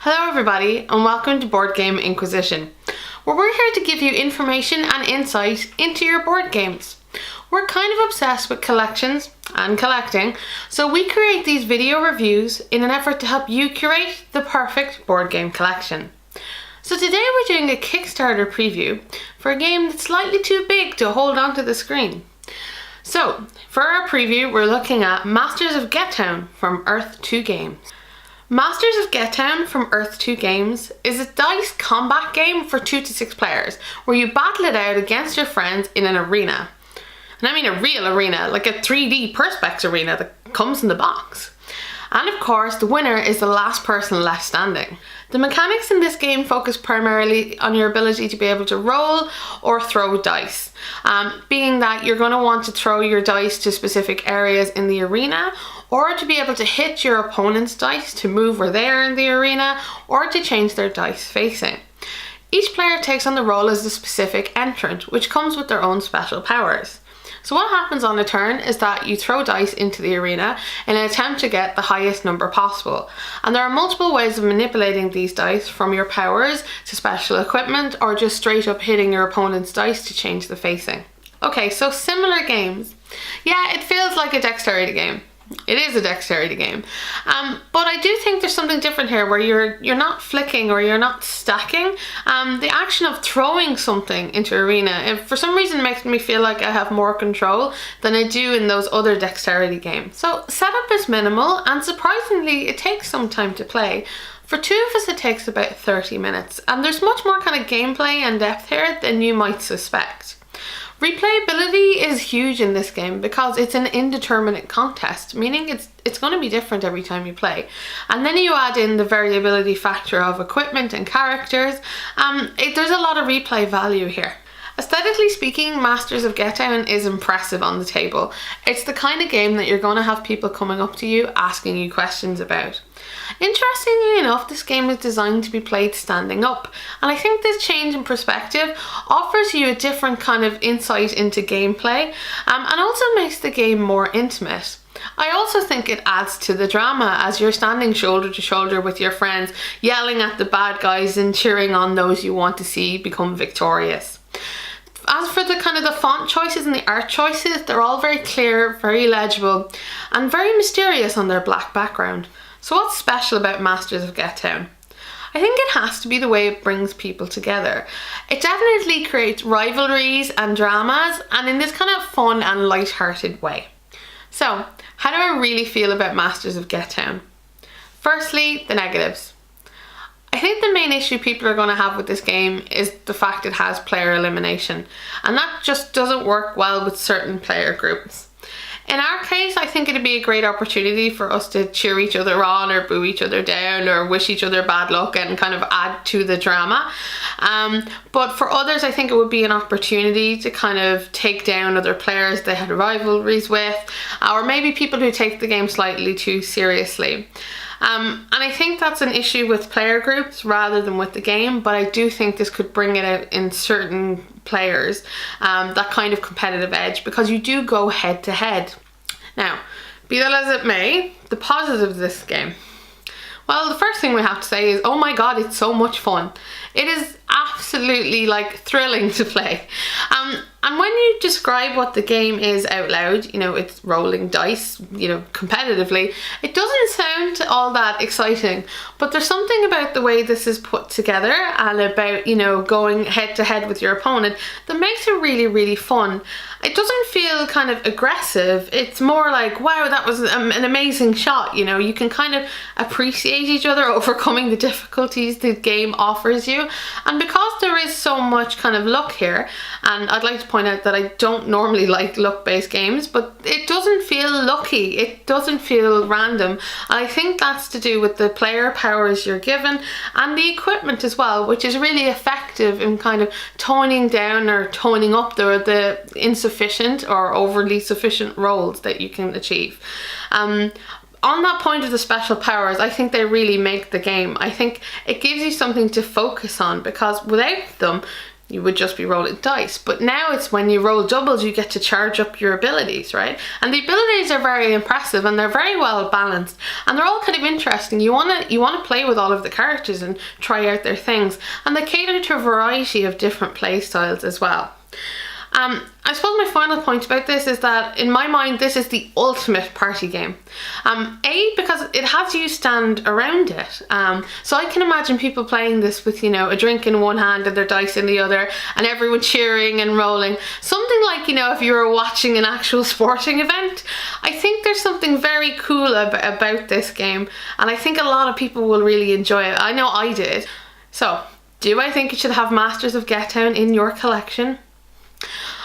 Hello everybody and welcome to Board Game Inquisition, where we're here to give you information and insight into your board games. We're kind of obsessed with collections and collecting, so we create these video reviews in an effort to help you curate the perfect board game collection. So today we're doing a Kickstarter preview for a game that's slightly too big to hold onto the screen. So for our preview we're looking at Masters of Gettown from Earth 2 Games. Masters of Gettown from Earth 2 Games is a dice combat game for 2 to 6 players where you battle it out against your friends in an arena. And I mean a real arena, like a 3D Perspex arena that comes in the box. And of course the winner is the last person left standing. The mechanics in this game focus primarily on your ability to be able to roll or throw dice. Being that you're going to want to throw your dice to specific areas in the arena, or to be able to hit your opponent's dice to move where they are in the arena, or to change their dice facing. Each player takes on the role as a specific entrant, which comes with their own special powers. So what happens on a turn is that you throw dice into the arena in an attempt to get the highest number possible. And there are multiple ways of manipulating these dice, from your powers to special equipment, or just straight up hitting your opponent's dice to change the facing. Okay, so similar games. Yeah, it feels like a dexterity game. It is a dexterity game, but I do think there's something different here where you're not flicking or you're not stacking. The action of throwing something into arena, and for some reason, makes me feel like I have more control than I do in those other dexterity games. So setup is minimal, and surprisingly, it takes some time to play. For 2 of us, it takes about 30 minutes, and there's much more kind of gameplay and depth here than you might suspect. Replayability is huge in this game because it's an indeterminate contest, meaning it's going to be different every time you play. And then you add in the variability factor of equipment and characters. There's a lot of replay value here. Aesthetically speaking, Masters of Gettown is impressive on the table. It's the kind of game that you're going to have people coming up to you asking you questions about. Interestingly enough, this game is designed to be played standing up, and I think this change in perspective offers you a different kind of insight into gameplay, and also makes the game more intimate. I also think it adds to the drama as you're standing shoulder to shoulder with your friends, yelling at the bad guys and cheering on those you want to see become victorious. As for the kind of the font choices and the art choices, they're all very clear, very legible, and very mysterious on their black background. So what's special about Masters of Gettown? I think it has to be the way it brings people together. It definitely creates rivalries and dramas, and in this kind of fun and light-hearted way. So, how do I really feel about Masters of Gettown? Firstly, the negatives. I think the main issue people are going to have with this game is the fact it has player elimination, and that just doesn't work well with certain player groups. In our case, I think it'd be a great opportunity for us to cheer each other on or boo each other down or wish each other bad luck and kind of add to the drama. But for others, I think it would be an opportunity to kind of take down other players they had rivalries with, or maybe people who take the game slightly too seriously. And I think that's an issue with player groups rather than with the game, but I do think this could bring it out in certain players, that kind of competitive edge, because you do go head to head. Now, be that as it may, the positives of this game. Well, the first thing we have to say is, oh my god, it's so much fun. It is absolutely like thrilling to play. And when you describe what the game is out loud, you know, it's rolling dice, you know, competitively, it doesn't sound all that exciting, but there's something about the way this is put together and about, you know, going head to head with your opponent that makes it really, really fun. It doesn't feel kind of aggressive. It's more like, wow, that was an amazing shot. You know, you can kind of appreciate each other overcoming the difficulties the game offers you. And because there is so much kind of luck here, and I'd like to point out that I don't normally like luck-based games, but it doesn't feel lucky. It doesn't feel random. And I think that's to do with the player powers you're given and the equipment as well, which is really effective in kind of toning down or toning up the insufficient or overly sufficient rolls that you can achieve. On that point of the special powers, I think they really make the game. I think it gives you something to focus on, because without them, you would just be rolling dice. But now it's when you roll doubles, you get to charge up your abilities, right? And the abilities are very impressive and they're very well balanced and they're all kind of interesting. You want to play with all of the characters and try out their things, and they cater to a variety of different play styles as well. I suppose my final point about this is that in my mind this is the ultimate party game. Because it has you stand around it. So I can imagine people playing this with, you know, a drink in one hand and their dice in the other, and everyone cheering and rolling. Something like, you know, if you were watching an actual sporting event. I think there's something very cool about this game, and I think a lot of people will really enjoy it. I know I did. So, do I think you should have Masters of Gettown in your collection?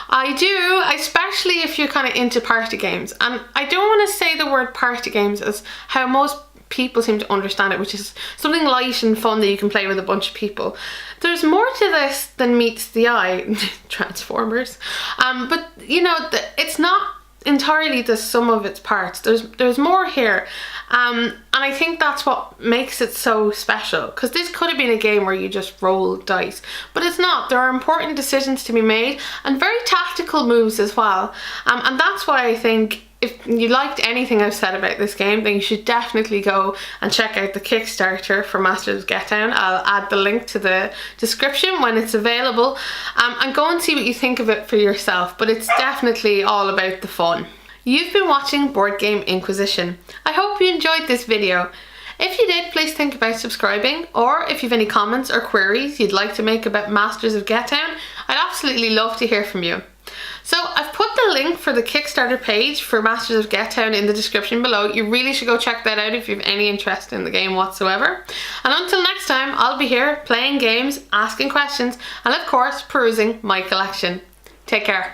I do, especially if you're kind of into party games. And I don't want to say the word party games as how most people seem to understand it, which is something light and fun that you can play with a bunch of people. There's more to this than meets the eye. Transformers. But, you know, it's not entirely the sum of its parts. There's more here. And I think that's what makes it so special, because this could have been a game where you just roll dice, but it's not. There are important decisions to be made and very tactical moves as well. And that's why I think if you liked anything I've said about this game, then you should definitely go and check out the Kickstarter for Masters of Gettown. I'll add the link to the description when it's available, and go and see what you think of it for yourself, but it's definitely all about the fun. You've been watching Board Game Inquisition. I hope you enjoyed this video. If you did, please think about subscribing, or if you've any comments or queries you'd like to make about Masters of Gettown, I'd absolutely love to hear from you. So I've put the link for the Kickstarter page for Masters of Gettown in the description below. You really should go check that out if you have any interest in the game whatsoever. And until next time, I'll be here playing games, asking questions, and of course perusing my collection. Take care.